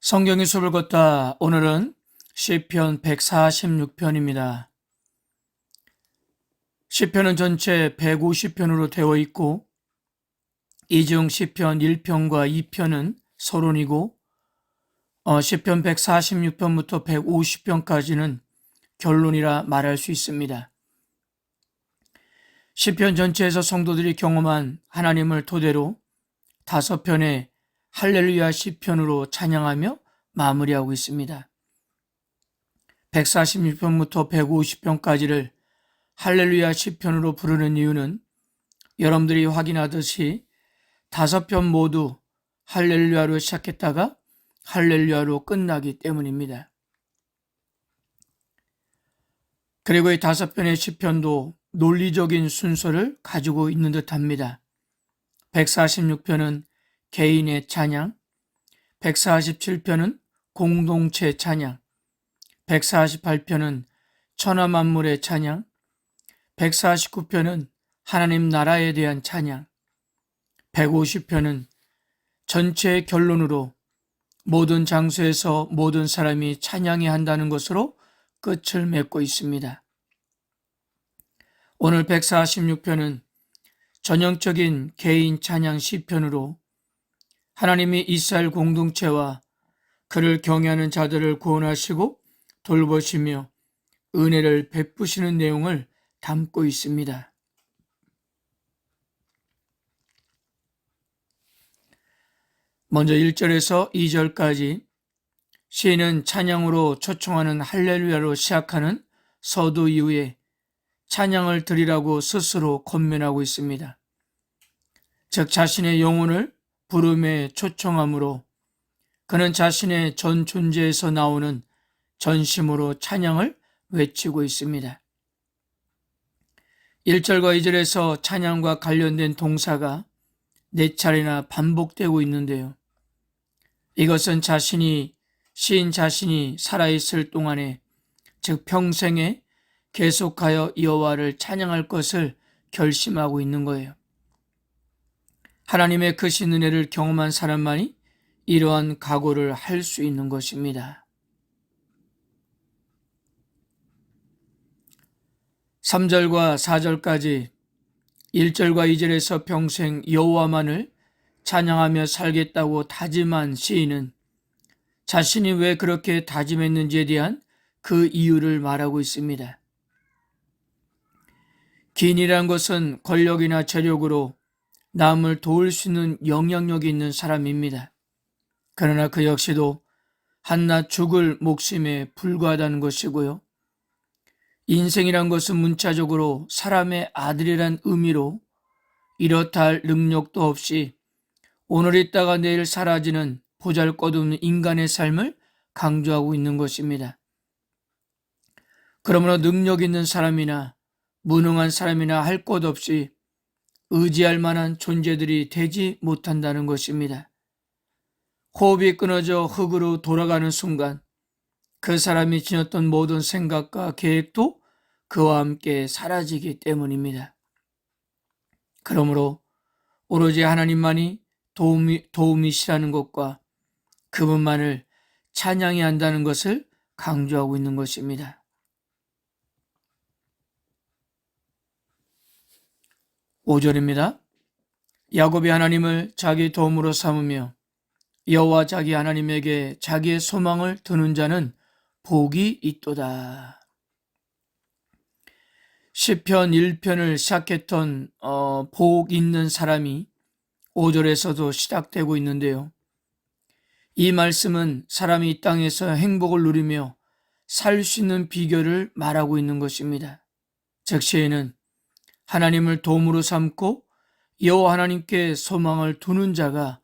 성경의 숲을 걷다. 오늘은 시편 146편입니다. 시편은 전체 150편으로 되어 있고 이 중 시편 1편과 2편은 서론이고 시편 146편부터 150편까지는 결론이라 말할 수 있습니다. 시편 전체에서 성도들이 경험한 하나님을 토대로 5편의 할렐루야 시편으로 찬양하며 마무리하고 있습니다. 146편부터 150편까지를 할렐루야 시편으로 부르는 이유는 여러분들이 확인하듯이 5편 모두 할렐루야로 시작했다가 할렐루야로 끝나기 때문입니다. 그리고 이 5편의 시편도 논리적인 순서를 가지고 있는 듯합니다. 146편은 개인의 찬양, 147편은 공동체 찬양, 148편은 천하만물의 찬양, 149편은 하나님 나라에 대한 찬양, 150편은 전체의 결론으로 모든 장소에서 모든 사람이 찬양해야 한다는 것으로 끝을 맺고 있습니다. 오늘 146편은 전형적인 개인 찬양 시편으로 하나님이 이스라엘 공동체와 그를 경외하는 자들을 구원하시고 돌보시며 은혜를 베푸시는 내용을 담고 있습니다. 먼저 1절에서 2절까지 시인은 찬양으로 초청하는 할렐루야로 시작하는 서두 이후에 찬양을 드리라고 스스로 권면하고 있습니다. 즉 자신의 영혼을 부름에 초청함으로 그는 자신의 전 존재에서 나오는 전심으로 찬양을 외치고 있습니다. 1절과 2절에서 찬양과 관련된 동사가 4차례나 반복되고 있는데요. 이것은 시인 자신이 살아있을 동안에, 즉 평생에 계속하여 여호와를 찬양할 것을 결심하고 있는 거예요. 하나님의 크신 은혜를 경험한 사람만이 이러한 각오를 할 수 있는 것입니다. 3절과 4절까지 1절과 2절에서 평생 여호와만을 찬양하며 살겠다고 다짐한 시인은 자신이 왜 그렇게 다짐했는지에 대한 그 이유를 말하고 있습니다. 기인이란 것은 권력이나 재력으로 남을 도울 수 있는 영향력이 있는 사람입니다. 그러나 그 역시도 한낱 죽을 목숨에 불과하다는 것이고요. 인생이란 것은 문자적으로 사람의 아들이란 의미로 이렇다 할 능력도 없이 오늘 있다가 내일 사라지는 보잘것없는 인간의 삶을 강조하고 있는 것입니다. 그러므로 능력 있는 사람이나 무능한 사람이나 할 것 없이 의지할 만한 존재들이 되지 못한다는 것입니다. 호흡이 끊어져 흙으로 돌아가는 순간 그 사람이 지녔던 모든 생각과 계획도 그와 함께 사라지기 때문입니다. 그러므로 오로지 하나님만이 도움이시라는 것과 그분만을 찬양해야 한다는 것을 강조하고 있는 것입니다. 5절입니다. 야곱이 하나님을 자기 도움으로 삼으며 여호와 자기 하나님에게 자기의 소망을 두는 자는 복이 있도다. 시편 1편을 시작했던 복 있는 사람이 5절에서도 시작되고 있는데요. 이 말씀은 사람이 이 땅에서 행복을 누리며 살 수 있는 비결을 말하고 있는 것입니다. 즉 시인은 하나님을 도움으로 삼고 여호와 하나님께 소망을 두는 자가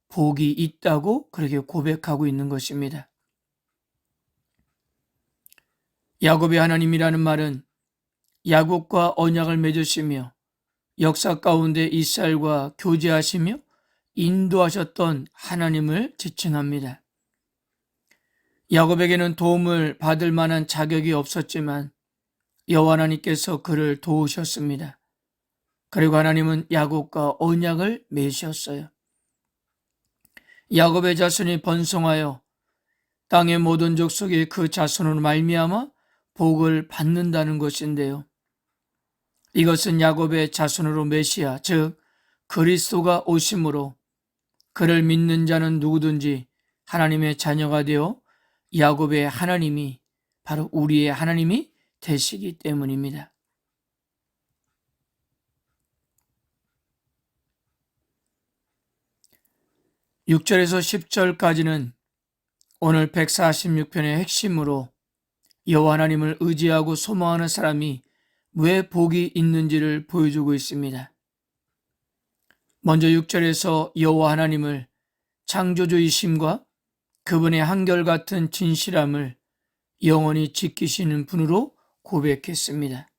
복이 있다고 그렇게 고백하고 있는 것입니다. 야곱이 하나님이라는 말은 야곱과 언약을 맺으시며 역사 가운데 이스라엘과 교제하시며 인도하셨던 하나님을 지칭합니다. 야곱에게는 도움을 받을 만한 자격이 없었지만 여호와 하나님께서 그를 도우셨습니다. 그리고 하나님은 야곱과 언약을 맺으셨어요. 야곱의 자손이 번성하여 땅의 모든 족속이 그 자손으로 말미암아 복을 받는다는 것인데요. 이것은 야곱의 자손으로 메시아, 즉 그리스도가 오심으로 그를 믿는 자는 누구든지 하나님의 자녀가 되어 야곱의 하나님이 바로 우리의 하나님이 되시기 때문입니다. (6절에서 10절까지는) 오늘 146편의 핵심으로 여호와 하나님을 의지하고 소망하는 사람이 왜 복이 있는지를 보여주고 있습니다. 먼저 6절에서 여호와 하나님을 창조주이심과 그분의 한결같은 진실함을 영원히 지키시는 분으로 고백했습니다.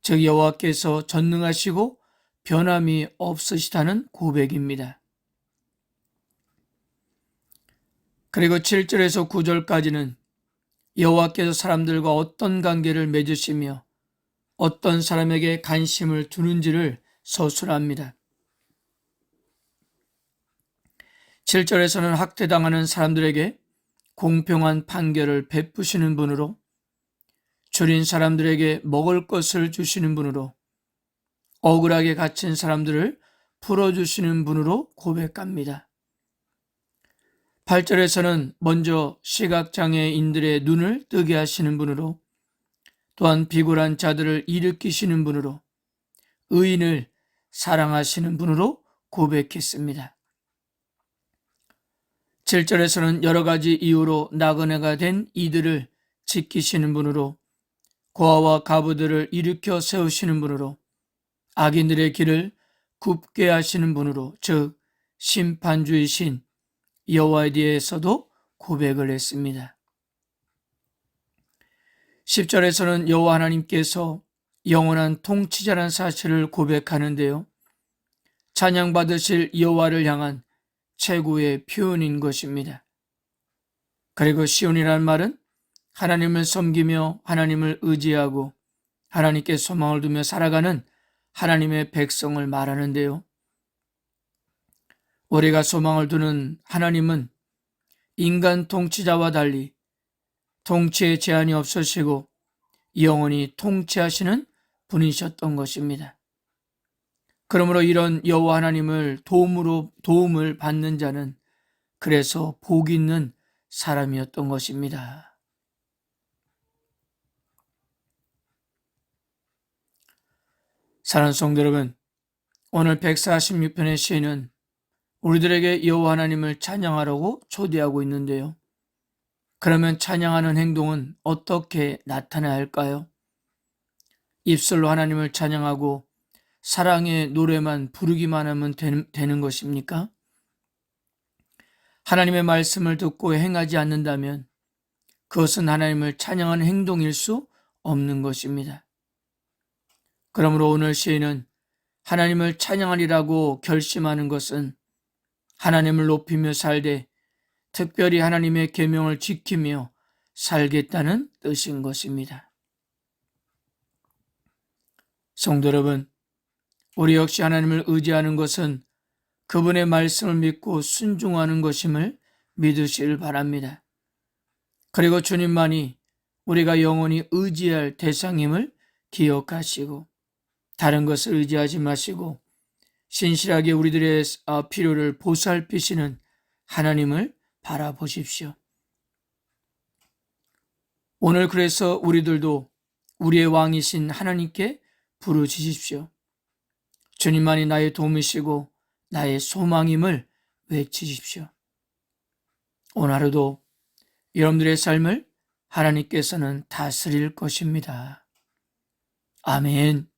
즉 여호와께서 전능하시고 변함이 없으시다는 고백입니다. 그리고 7절에서 9절까지는 여호와께서 사람들과 어떤 관계를 맺으시며 어떤 사람에게 관심을 두는지를 서술합니다. 7절에서는 학대당하는 사람들에게 공평한 판결을 베푸시는 분으로, 줄인 사람들에게 먹을 것을 주시는 분으로, 억울하게 갇힌 사람들을 풀어주시는 분으로 고백합니다. 8절에서는 먼저 시각장애인들의 눈을 뜨게 하시는 분으로, 또한 비굴한 자들을 일으키시는 분으로, 의인을 사랑하시는 분으로 고백했습니다. 7절에서는 여러 가지 이유로 나그네가 된 이들을 지키시는 분으로, 고아와 가부들을 일으켜 세우시는 분으로, 악인들의 길을 굽게 하시는 분으로, 즉 심판주이신 여호와에 대해서도 고백을 했습니다. 10절에서는 여호와 하나님께서 영원한 통치자라는 사실을 고백하는데요. 찬양받으실 여호와를 향한 최고의 표현인 것입니다. 그리고 시온이라는 말은 하나님을 섬기며 하나님을 의지하고 하나님께 소망을 두며 살아가는 하나님의 백성을 말하는데요. 우리가 소망을 두는 하나님은 인간 통치자와 달리 통치에 제한이 없으시고 영원히 통치하시는 분이셨던 것입니다. 그러므로 이런 여호와 하나님을 도움을 받는 자는 그래서 복 있는 사람이었던 것입니다. 사랑하는 성도 여러분, 오늘 146편의 시는 우리들에게 여호와 하나님을 찬양하라고 초대하고 있는데요. 그러면 찬양하는 행동은 어떻게 나타나야 할까요? 입술로 하나님을 찬양하고 사랑의 노래만 부르기만 하면 되는 것입니까? 하나님의 말씀을 듣고 행하지 않는다면 그것은 하나님을 찬양하는 행동일 수 없는 것입니다. 그러므로 오늘 시인은 하나님을 찬양하리라고 결심하는 것은 하나님을 높이며 살되 특별히 하나님의 계명을 지키며 살겠다는 뜻인 것입니다. 성도 여러분, 우리 역시 하나님을 의지하는 것은 그분의 말씀을 믿고 순종하는 것임을 믿으시길 바랍니다. 그리고 주님만이 우리가 영원히 의지할 대상임을 기억하시고 다른 것을 의지하지 마시고 신실하게 우리들의 필요를 보살피시는 하나님을 바라보십시오. 오늘 그래서 우리들도 우리의 왕이신 하나님께 부르짖으십시오. 주님만이 나의 도움이시고 나의 소망임을 외치십시오. 오늘 하루도 여러분들의 삶을 하나님께서는 다스릴 것입니다. 아멘.